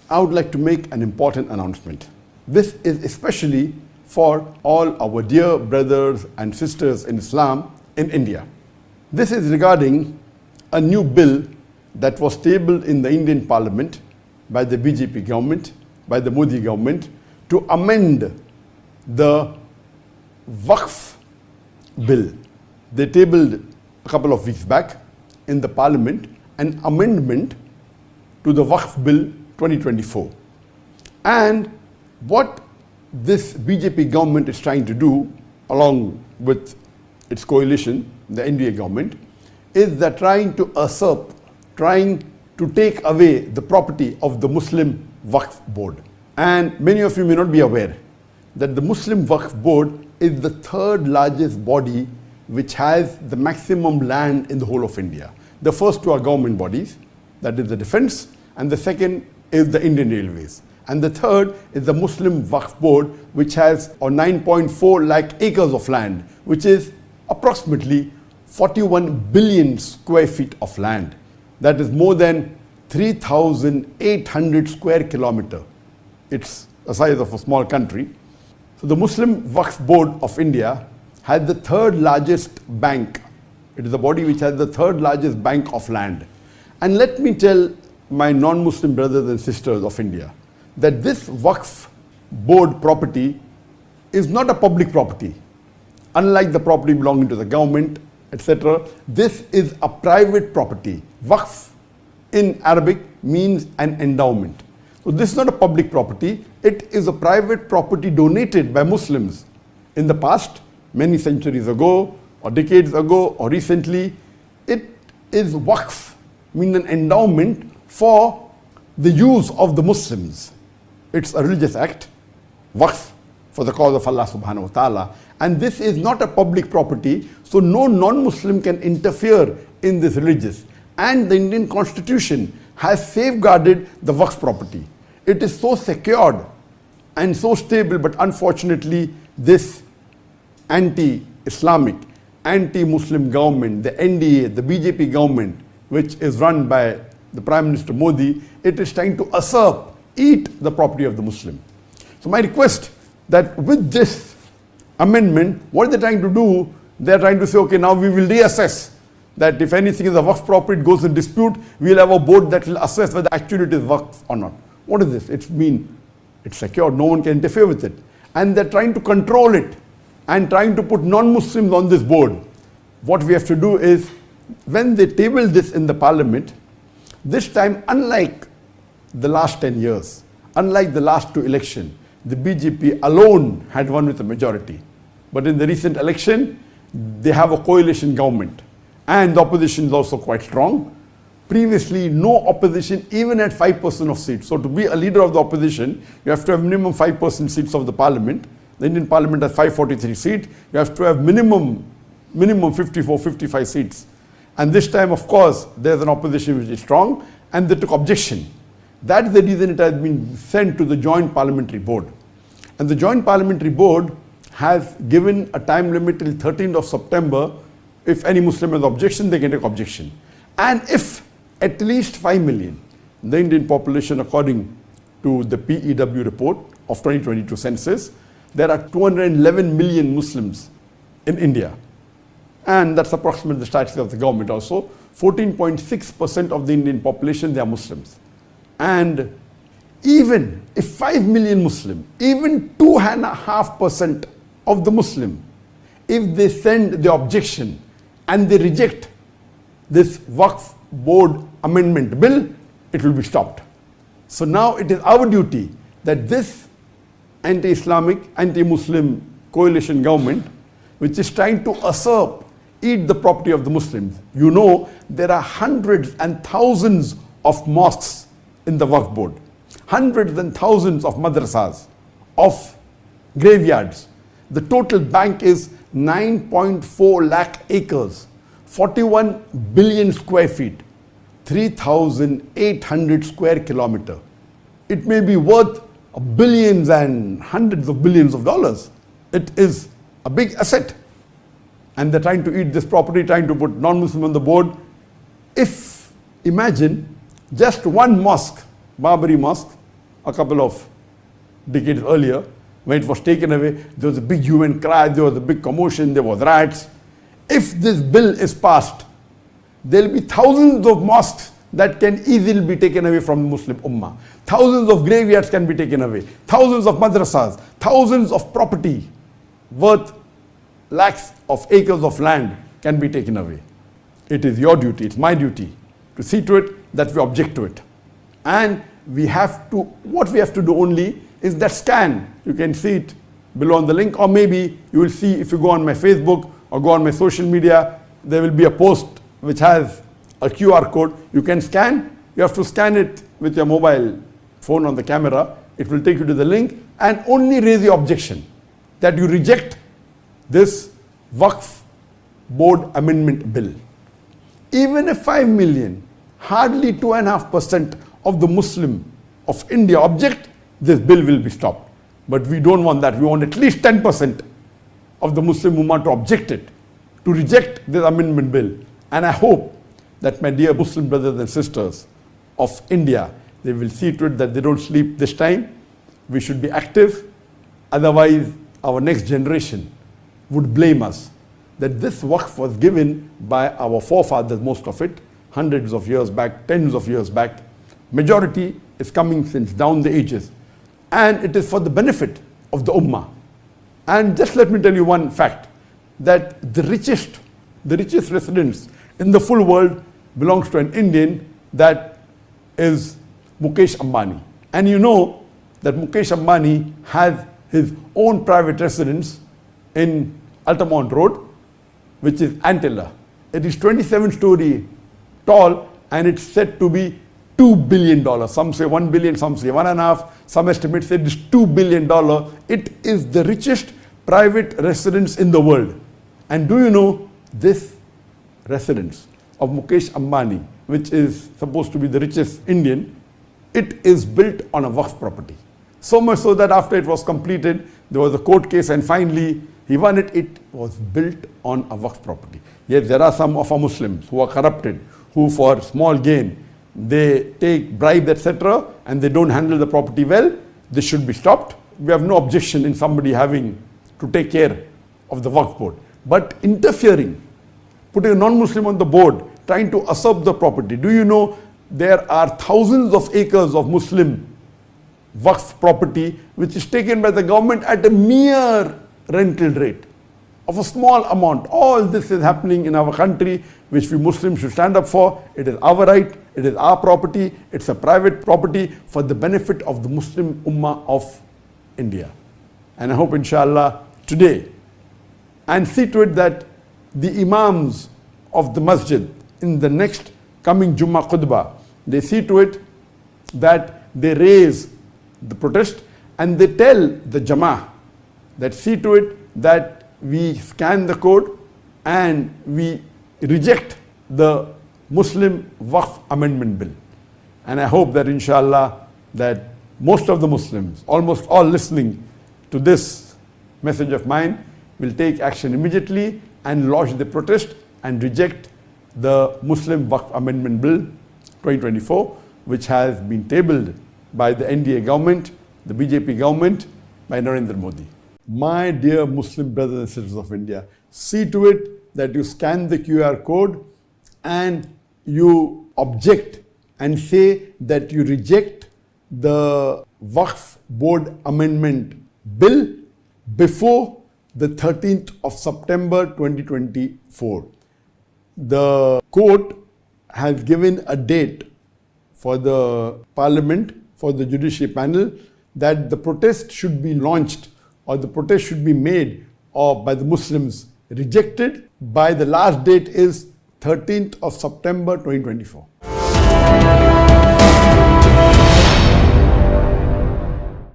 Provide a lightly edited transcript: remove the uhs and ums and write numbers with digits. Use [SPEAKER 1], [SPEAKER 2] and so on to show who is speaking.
[SPEAKER 1] I would like to make an important announcement. This is especially for all our dear brothers and sisters in Islam in India. This is regarding a new bill that was tabled in the Indian Parliament by the BJP government, by the Modi government, to amend the Waqf bill. They tabled a couple of weeks back in the Parliament an amendment to the Waqf bill 2024. And what this BJP government is trying to do, along with its coalition, the NDA government, is they're trying to usurp, trying to take away the property of the Muslim Waqf board. And many of you may not be aware that the Muslim Waqf board is the third largest body which has the maximum land in the whole of India. The first two are government bodies, that is the defense, and the second is the Indian Railways. And the third is the Muslim Waqf board, which has 9.4 lakh acres of land, which is approximately 41 billion square feet of land. That is more than 3,800 square kilometers. It's the size of a small country. So the Muslim Waqf Board of India has the third largest bank. It is the body which has the third largest bank of land. And let me tell my non-Muslim brothers and sisters of India that this Waqf board property is not a public property. Unlike the property belonging to the government, etc., this is a private property. Waqf in Arabic means an endowment. So this is not a public property. It is a private property donated by Muslims in the past, many centuries ago, or decades ago, or recently. It is Waqf, meaning an endowment for the use of the Muslims. It's a religious act, Waqf, for the cause of Allah subhanahu wa ta'ala. And this is not a public property, so no non-Muslim can interfere in this religious. And the Indian Constitution has safeguarded the Waqf property. It is so secured and so stable, but unfortunately this anti-Islamic, anti-Muslim government, the NDA, the BJP government, which is run by the Prime Minister Modi, it is trying to usurp, eat the property of the Muslim. So my request that with this amendment, what they're trying to do, they're trying to say, okay, now we will reassess that if anything is a Waqf property, it goes in dispute, we'll have a board that will assess whether actually it is Waqf or not. What is this? It's secured, no one can interfere with it. And they're trying to control it and trying to put non-Muslims on this board. What we have to do is, when they table this in the Parliament, this time, unlike the last 10 years, unlike the last two elections, the BJP alone had won with a majority. But in the recent election, they have a coalition government. And the opposition is also quite strong. Previously, no opposition even had 5% of seats. So to be a leader of the opposition, you have to have minimum 5% seats of the parliament. The Indian parliament has 543 seats. You have to have minimum 54, 55 seats. And this time, of course, there's an opposition which is strong, and they took objection. That is the reason it has been sent to the Joint Parliamentary Board. And the Joint Parliamentary Board has given a time limit till 13th of September. If any Muslim has objection, they can take objection. And if at least 5 million, the Indian population, according to the PEW report of 2022 census, there are 211 million Muslims in India. And that's approximately the statistics of the government also. 14.6% of the Indian population, they are Muslims. And even if 5 million Muslim, even 2.5% of the Muslim, if they send the objection and they reject this Waqf board amendment bill, it will be stopped. So now it is our duty that this anti-Islamic, anti-Muslim coalition government, which is trying to usurp, eat the property of the Muslims. You know, there are hundreds and thousands of mosques in the Waqf board, hundreds and thousands of madrasas, of graveyards. The total bank is 9.4 lakh acres, 41 billion square feet, 3,800 square kilometers. It may be worth billions and hundreds of billions of dollars. It is a big asset. And they're trying to eat this property, trying to put non-Muslim on the board. If, imagine, just one mosque, Babri Mosque, a couple of decades earlier. When it was taken away, there was a big hue and cry, there was a big commotion, there was riots. If this bill is passed, there will be thousands of mosques that can easily be taken away from the Muslim Ummah. Thousands of graveyards can be taken away. Thousands of madrasas, thousands of property worth lakhs of acres of land can be taken away. It is your duty, it's my duty to see to it that we object to it. And we have to, what we have to do only is that scan. You can see it below on the link, or maybe you will see if you go on my Facebook or go on my social media, there will be a post which has a QR code. You can scan. You have to scan it with your mobile phone on the camera. It will take you to the link, and only raise the objection that you reject this Waqf Board Amendment Bill. Even if 5 million, hardly 2.5% of the Muslim of India object, this bill will be stopped. But we don't want that. We want at least 10% of the Muslim Ummah to object it, to reject this amendment bill. And I hope that my dear Muslim brothers and sisters of India, they will see to it that they don't sleep this time. We should be active. Otherwise, our next generation would blame us that this Waqf was given by our forefathers, most of it, hundreds of years back, tens of years back. Majority is coming since down the ages. And it is for the benefit of the Ummah. And just let me tell you one fact, that the richest residents in the full world belongs to an Indian, that is Mukesh Ambani. And you know that Mukesh Ambani has his own private residence in Altamont Road, which is Antilla. It is 27-story tall, and it's said to be $2 billion. Some say 1 billion, some say 1.5. Some estimates say it is $2 billion. It is the richest private residence in the world. And do you know this residence of Mukesh Ambani, which is supposed to be the richest Indian, it is built on a Waqf property. So much so that after it was completed, there was a court case and finally he won it. It was built on a Waqf property. Yes, there are some of our Muslims who are corrupted, who for small gain, they take bribes, etc., and they don't handle the property well. This should be stopped. We have no objection in somebody having to take care of the Waqf board. But interfering, putting a non-Muslim on the board, trying to usurp the property. Do you know there are thousands of acres of Muslim Waqf property which is taken by the government at a mere rental rate of a small amount. All this is happening in our country, which we Muslims should stand up for. It is our right, it is our property, it's a private property for the benefit of the Muslim Ummah of India. And I hope inshallah today, and see to it that the Imams of the Masjid in the next coming Jummah Khutbah, they see to it that they raise the protest and they tell the Jama'ah that see to it that we scan the code and we reject the Muslim Waqf Amendment Bill. And I hope that inshallah that most of the Muslims, almost all listening to this message of mine, will take action immediately and lodge the protest and reject the Muslim Waqf Amendment Bill 2024, which has been tabled by the NDA government, the BJP government, by Narendra Modi. My dear Muslim brothers and sisters of India, see to it that you scan the QR code and you object and say that you reject the Waqf Board Amendment Bill before the 13th of September 2024. The court has given a date for the Parliament, for the Judiciary Panel, that the protest should be launched or the protest should be made or by the Muslims rejected by the last date is 13th of September 2024.